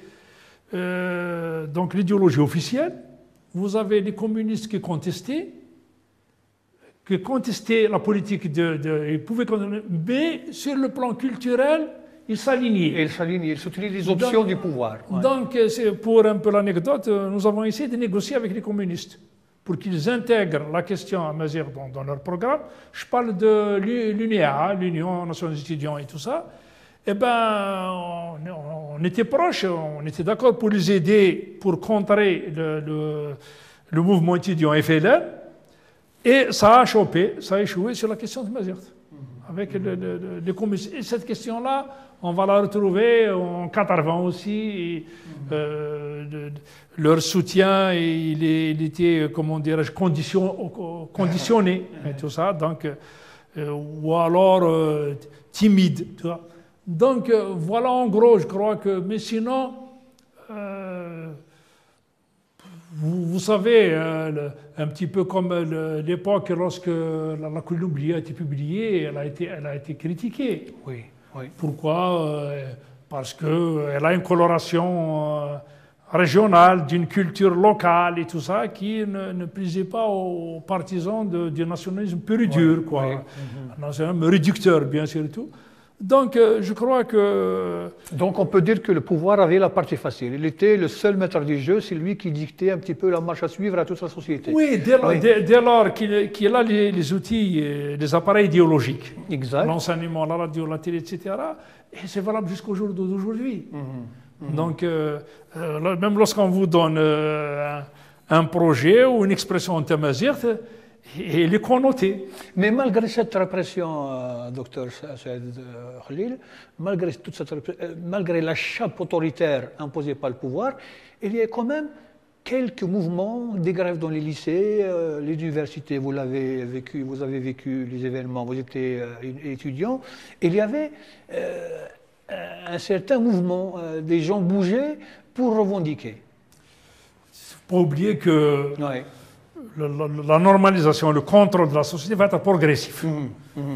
donc l'idéologie officielle, vous avez les communistes qui contestaient la politique ils pouvaient contester, mais sur le plan culturel, ils s'alignaient. Ils soutenaient les options du pouvoir. Ouais. Donc, pour un peu l'anecdote, nous avons essayé de négocier avec les communistes pour qu'ils intègrent la question Amazigh dans leur programme. Je parle de l'UNEA, l'Union nationale des étudiants et tout ça. Eh bien, on était proches, on était d'accord pour les aider, pour contrer le mouvement étudiant FLN. Et ça a chopé, ça a échoué sur la question de Amazigh. Avec les communistes. Et cette question-là, on va la retrouver en 80 aussi. Leur soutien, il était, comment dirais-je, conditionné, et tout ça, donc, ou alors timide. Tu vois. Donc voilà en gros, je crois que. Mais sinon, vous savez, un petit peu comme l'époque lorsque la Colombie a été publiée, elle a été critiquée. Oui, oui. Pourquoi? Parce qu'elle a une coloration régionale, d'une culture locale et tout ça, qui ne plaisait pas aux partisans du nationalisme pur et dur, quoi. Oui. Un nationalisme réducteur, bien sûr, et tout. Donc, je crois que... Donc on peut dire que le pouvoir avait la partie facile. Il était le seul maître du jeu, c'est lui qui dictait un petit peu la marche à suivre à toute la société. Oui, dès lors qu'il a les outils, les appareils idéologiques, Exact. l'enseignement, la radio, la télé, etc., et c'est valable jusqu'au jour d'aujourd'hui. Donc, même lorsqu'on vous donne un projet ou une expression en tamazight, il est connoté. Mais malgré cette répression, docteur Saïd Khalil, malgré la chape autoritaire imposée par le pouvoir, il y a quand même quelques mouvements, des grèves dans les lycées, les universités, vous avez vécu les événements, vous étiez étudiant. Il y avait un certain mouvement, des gens bougeaient pour revendiquer. Il ne faut pas oublier que Ouais. la normalisation, le contrôle de la société va être progressif.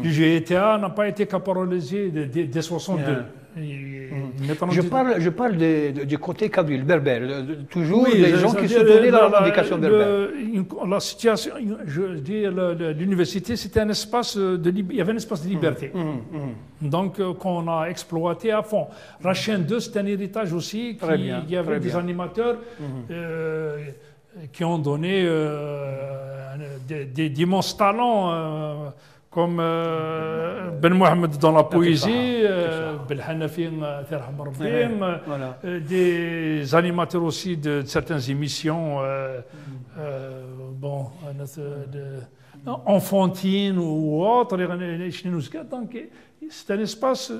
Le GTA n'a pas été caporalisé dès 62. Je parle du côté kabyle, berbère, toujours Oui, les gens qui soutenaient la revendication berbère. La situation, je dis, l'université, c'était un espace il y avait un espace de liberté. Donc, qu'on a exploité à fond. Rachin 2, c'est un héritage aussi. Il y avait des animateurs qui ont donné d'immenses talents, comme Ben Mohamed dans la poésie, Ben Hanafi, des animateurs aussi de certaines émissions enfantines ou autres. Donc, c'est un espace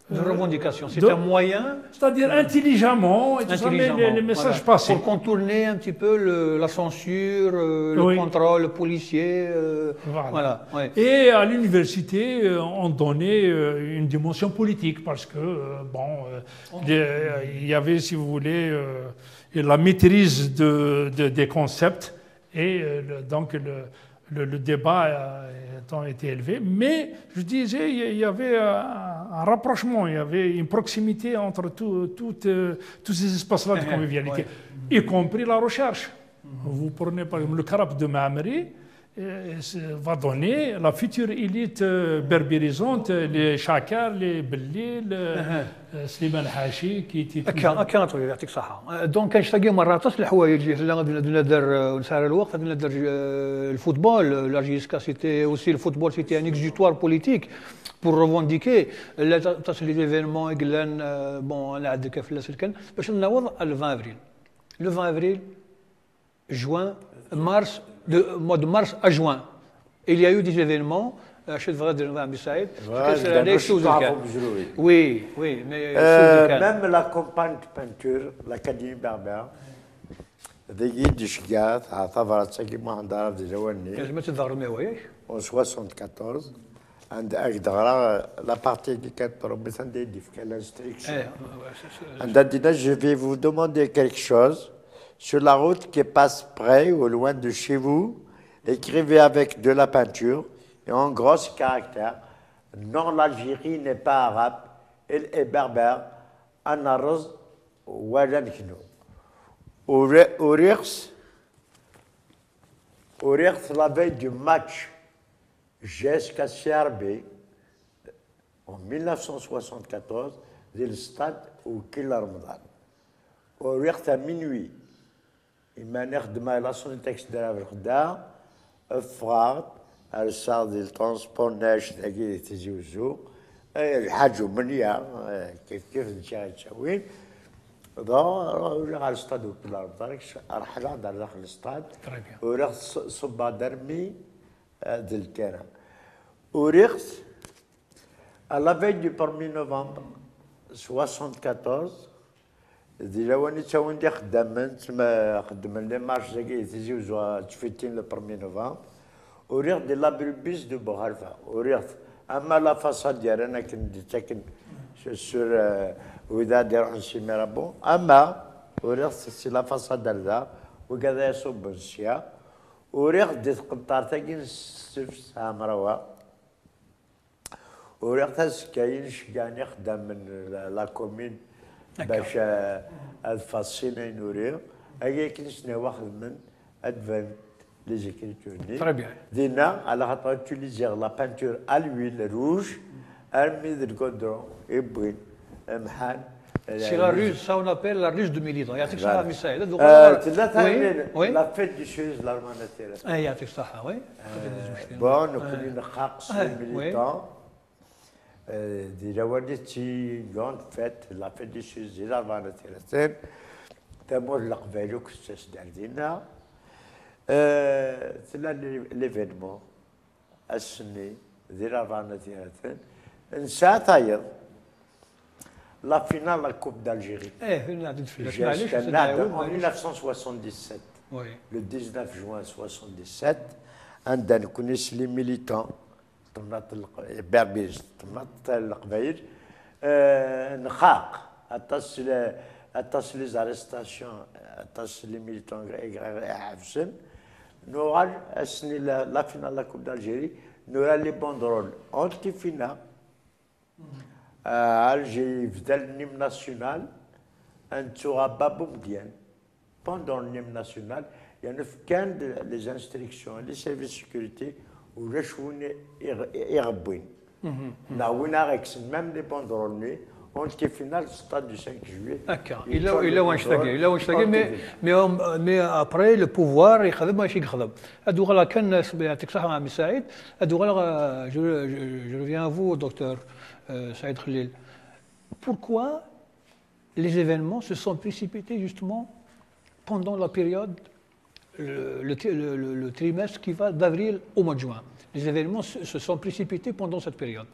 de revendication, c'est un moyen. C'est-à-dire intelligemment, les messages passés. Pour contourner un petit peu la censure, le contrôle policier. Voilà. Ouais. Et à l'université, on donnait une dimension politique parce que, il y avait, si vous voulez, la maîtrise des concepts et donc le débat étant été élevé, mais je disais, il y avait un rapprochement, il y avait une proximité entre tous ces espaces-là de convivialité, y compris la recherche. Vous prenez par exemple le Karab de Maamri, va donner la future élite berbérisante, les Chakar, les Bellil, Slimane Hachi, qui était... كان طويل يعطيك الصحة. دونك كنشتاقيو مرات الحوايج اللي غادي ندير نسهر الوقت غادي ندير الفوتبول. La JSK c'était aussi le football, c'était un exutoire politique pour revendiquer les événements قلنا bon انا عندك في السكن باش نعوض le 20 avril. Le 20 avril, juin, mars, de mois de mars à juin. Il y a eu des événements. Je devrais dire oui, mais même la campagne de peinture, l'Académie berbère, ذي شقات اعتبرت ساكي ما عندها في جواني لازم تظهر ما هوايش en 74 عند أقدر la partie qui كانت promise عندي في l'instruction. Je vais vous demander quelque chose sur la route qui passe près ou loin de chez vous. Écrivez avec de la peinture et en gros caractères. Non, l'Algérie n'est pas arabe, elle est berbère. Anaroz Wajankino. Ourirs, la veille du match GSK CRB en 1974, c'est le stade au Kila Ramadan. Ourirs à minuit. Il m'a l'air de ma relation de texte de la verdade. افراد الصاد الترانسبور ناش تلاقي تجي وزو الحاج منيا كيف نساوين على الاستاد وكل الطريق رحله على داخل الاستاد وريخت صبا درمي ذي الكرم وريخت على فيج دو 1 نوفمبر 74 ديجا واني تاوين دي خدامن تما خدمن لي مارش زاكي تيجي وزوا تفيتين لو 1 نوفمبر وريغ دي لابربيس دو بوغالفا وريغ اما لا فاصاد ديال انا كنت ساكن سور ودا دير عن سي ميرابون اما وريغ سي لا فاصاد دالدا وكذا يصب السيا وريغ دي قطار تاكين سيف سامروا وريغ تاسكاين شكاني خدام من لا كومين باش الفاصيلين نوريو هاي كنسنا واحد من ادفانت لي زيكريتور دينا على خاطر utiliser la peinture à l'huile rouge armée de Godron et Brune, Mhan. C'est la ruse, ça on appelle la ruse de militants. يعطيك الصحة في سعيد. Oui, la fête du Suez, l'Armanatera. يعطيك الصحة, oui. Bon, nous connaissons Khaks, les militants. Des Rawaditi, grande fête, la fête du Suez, l'Armanatera. D'abord, l'Aqbaïlo, que c'est Dardina. C'est là l'événement, à Suni, des Armanatera. Un sataïr. La finale de la Coupe d'Algérie. En 1977, oui. Le 19 juin 1977, nous connaissons les militants, Berbis, les arrestations, les militants, nous avons la finale de la Coupe d'Algérie, nous avons les banderoles anti-finale. Algérie, dans l'hymne national, un pendant l'hymne national, il y a 9 les instructions, les services de sécurité, où les chouines et rabouines. Même les banderoles, on était final stade du 5 juillet. D'accord. Il a mais après le pouvoir يخدم ماشي يخدم. هادو غلا كان يعطيك الصحة عمي سعيد. هادو غلا je reviens à vous docteur Saïd Khalil. Pourquoi les événements se sont précipités justement pendant la période le trimestre qui va d'avril au mois de juin? Les événements se sont précipités pendant cette période.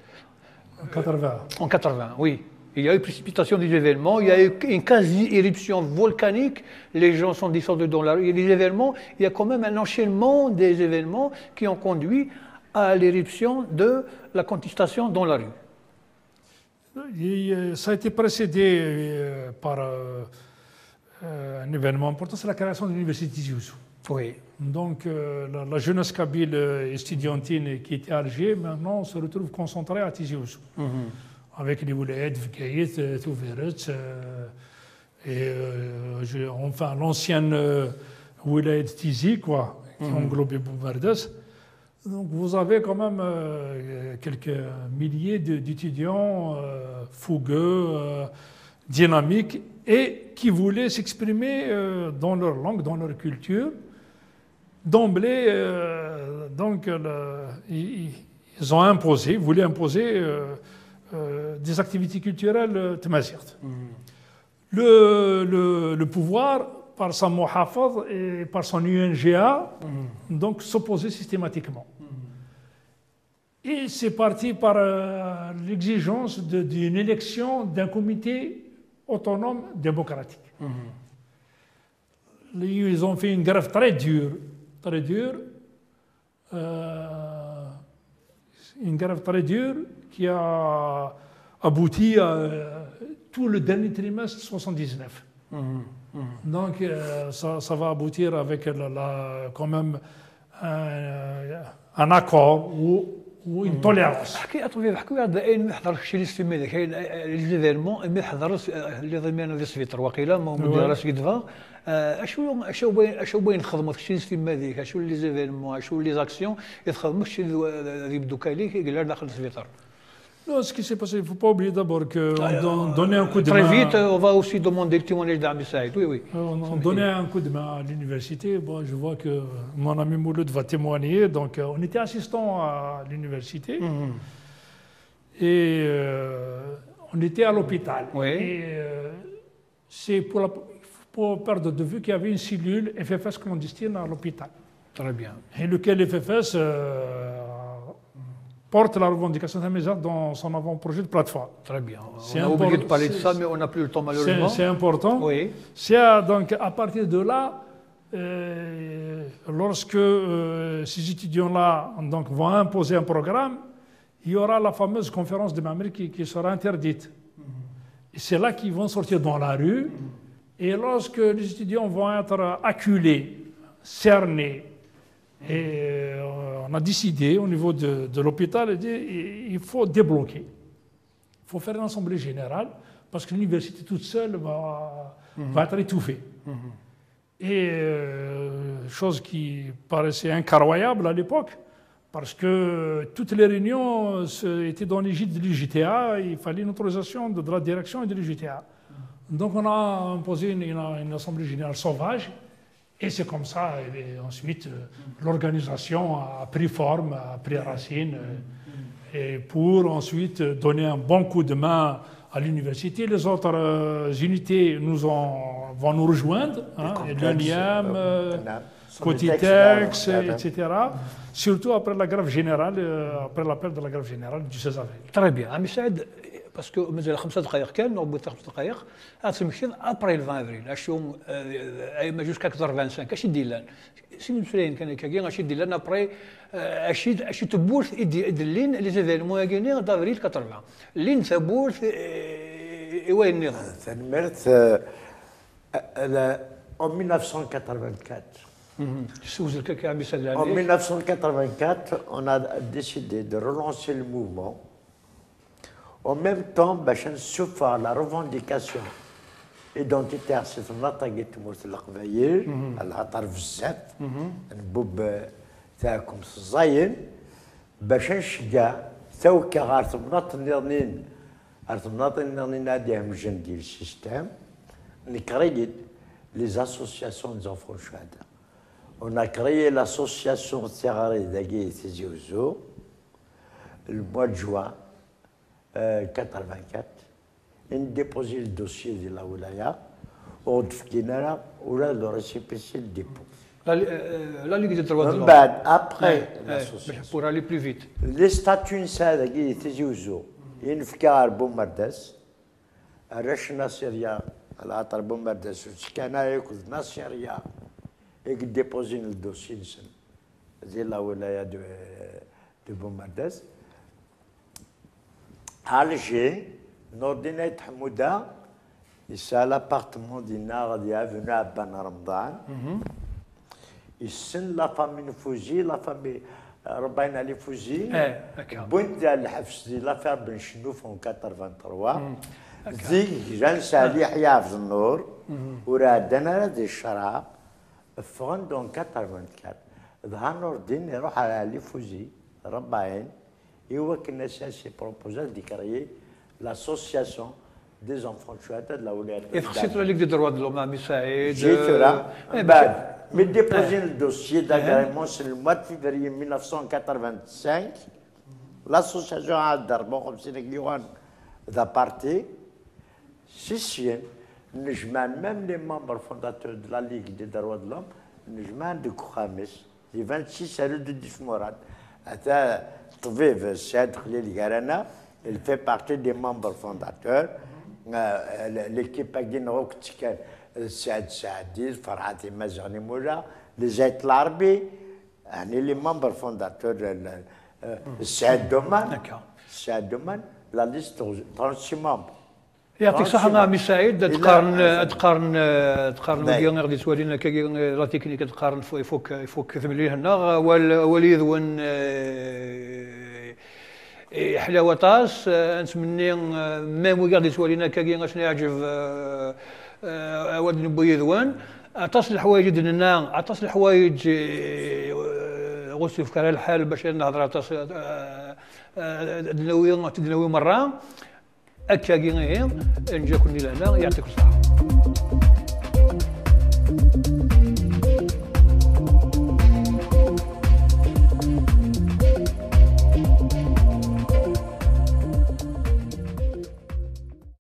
En 80. En 80, oui. Il y a eu précipitation des événements, il y a eu une quasi-éruption volcanique, les gens sont descendus dans la rue. Et les événements, il y a quand même un enchaînement des événements qui ont conduit à l'éruption de la contestation dans la rue. Ça a été précédé par un événement important, c'est la création de l'université de Tizi Ouzou. Oui. Donc la jeunesse kabyle estudiantine qui était à Alger, maintenant se retrouve concentrée à Tizi Ouzou. Avec les Oulayed, Vikaït, Touveret, et enfin l'ancienne Oulayed Tizi, quoi, qui englobait Boubardes. Donc vous avez quand même quelques milliers d'étudiants fougueux, dynamiques, et qui voulaient s'exprimer dans leur langue, dans leur culture. D'emblée, donc, ils ont imposé, voulaient imposer des activités culturelles tamazight. Le pouvoir, par sa Mohafaz et par son UNGA, donc s'opposait systématiquement. Et c'est parti par l'exigence d'une élection d'un comité autonome démocratique. Ils ont fait une grève très dure, une grève très dure qui a abouti à tout le dernier trimestre 79. Donc ça va aboutir avec quand même un accord ou une tolérance. احكي على الدائن ما حضرش شي في ماذا كاين لي زيفيرمون ما حضرش اللي ضمن في السفيطر وقيله مدير راس كدفا اشو باين نخدموا في في ماذيك اشو لي زيفيرمون اشو لي زاكسيون يتخدموا شي ذي بدوكالي كيقال داخل السفيطر. Non, ce qui s'est passé, il ne faut pas oublier d'abord qu'on donnait un coup de main. Très vite, on va aussi demander le témoignage d'Ami Saïd. Oui, oui. On donnait un coup de main à l'université. Bon, je vois que mon ami Mouloud va témoigner. Donc, on était assistants à l'université. Et on était à l'hôpital. Oui. Et c'est pour perdre de vue qu'il y avait une cellule FFS clandestine à l'hôpital. Très bien. Et lequel FFS porte la revendication de dans son avant-projet de plateforme. Très bien. On a oublié de parler de ça, mais on n'a plus le temps malheureusement. C'est important. Oui. Donc à partir de là, lorsque ces étudiants-là vont imposer un programme, il y aura la fameuse conférence de Mamri qui sera interdite. Et c'est là qu'ils vont sortir dans la rue. Et lorsque les étudiants vont être acculés, cernés, et on a décidé au niveau de l'hôpital, il faut débloquer. Il faut faire une assemblée générale parce que l'université toute seule va être étouffée. Et chose qui paraissait incroyable à l'époque, Parce que toutes les réunions étaient dans l'égide de l'UJTA, il fallait une autorisation de la direction et de l'UJTA. Donc on a imposé une assemblée générale sauvage, et c'est comme ça, et ensuite l'organisation a pris forme, a pris racine, et pour ensuite donner un bon coup de main à l'université. Les autres unités vont nous rejoindre, hein, l'UNIAM, Cotitex, etc. Surtout après la grève générale, après l'appel de la grève générale du 16 avril. Très bien. عمي سعد باسكو مازال 5 دقائق كان نوبت 5 دقائق غتمشي ابريل 20 افريل اشوم ما جوج 85 اش يدير لنا سي مسلين كان كاين اش يدير لنا ابري اش تبورث يدلين لي زيفينمون كاينين دافريل 80 لين تبورث وين النظام ثمرت en 1984. En 1984, on a décidé de relancer le mouvement. En même temps, la revendication identitaire, c'est une attaque de l'Aqvaïr, العطر بزاف نبوب تاعكم الزاين باش نشجع توكا غارت مناط النظنين غارت مناط النظنين ناديهم جندي السيستم نكريت les associations des enfants chouada. On a créé l'association Serrari d'Agui et Tizi-Ouzou le mois de juin 84. On a déposé le dossier de la Oulaya. On a le récépissé le dépôt. La Ligue des droits de l'homme. Après l'association. Pour aller plus vite. Les statuts d'Agui et Tizi-Ouzou, il y a un Boumardes, un Rachna Syria. العطر بومبرداس كان ياكل ناصريا يديبوزين الدوسي نسن ديال لا ولايه دو بومبرداس Alger نوردينيت حموده يسال لابارتمون ديالنا غادي افنا بن رمضان يسن لا فامي نفوزي لا فامي ربينا لي فوزي بنت ديال الحبس ديال لافير بن شنوف 83 زي جلسة يحيى في النور ورادنا هذه الشراب فغن دون 84 ظهر نور الدين يروح على لي فوزي ربعين هو كنا ساسي بروبوزال دي كريي لاسوسياسيون دي زونفون شهداء de la ولايات. خصيت لا ليك دي دروا د لوم عمي سعيد. جيت là بعد مي ديبوزين الدوسيي d'agrément c'est le mois de février 1985 l'association عاد ضربوا 50 كيلوغرام ذا بارتي سيسيان نجمان même les membres fondateurs de la Ligue des droits de l'homme نجمان دو خامس لي 26 على دو ديف مراد حتى طبيب السيد خليل قرانا il fait partie des membres fondateurs l'équipe كاين وقت كان السعد سعدي فرحاتي مزغني مولا لي زيت العربي يعني لي membres fondateurs السعد دومان السعد دومان لا ليست 36 membres يعطيك الصحة مع عمي سعيد تقارن ويا غادي تولينا كاين لا تكنيك تقارن فوق ثمليه هنا وليد وين حلاوة طاس نتمنى ميم وي غادي تولينا كاين شنو يعجب ولد بويا ذوان عطاس الحوايج دنا عطاس الحوايج غوصي في الحال باش نهضر عطاس دناوي مرة أكا كاين نجاكم لهنا يعطيكم الصحة.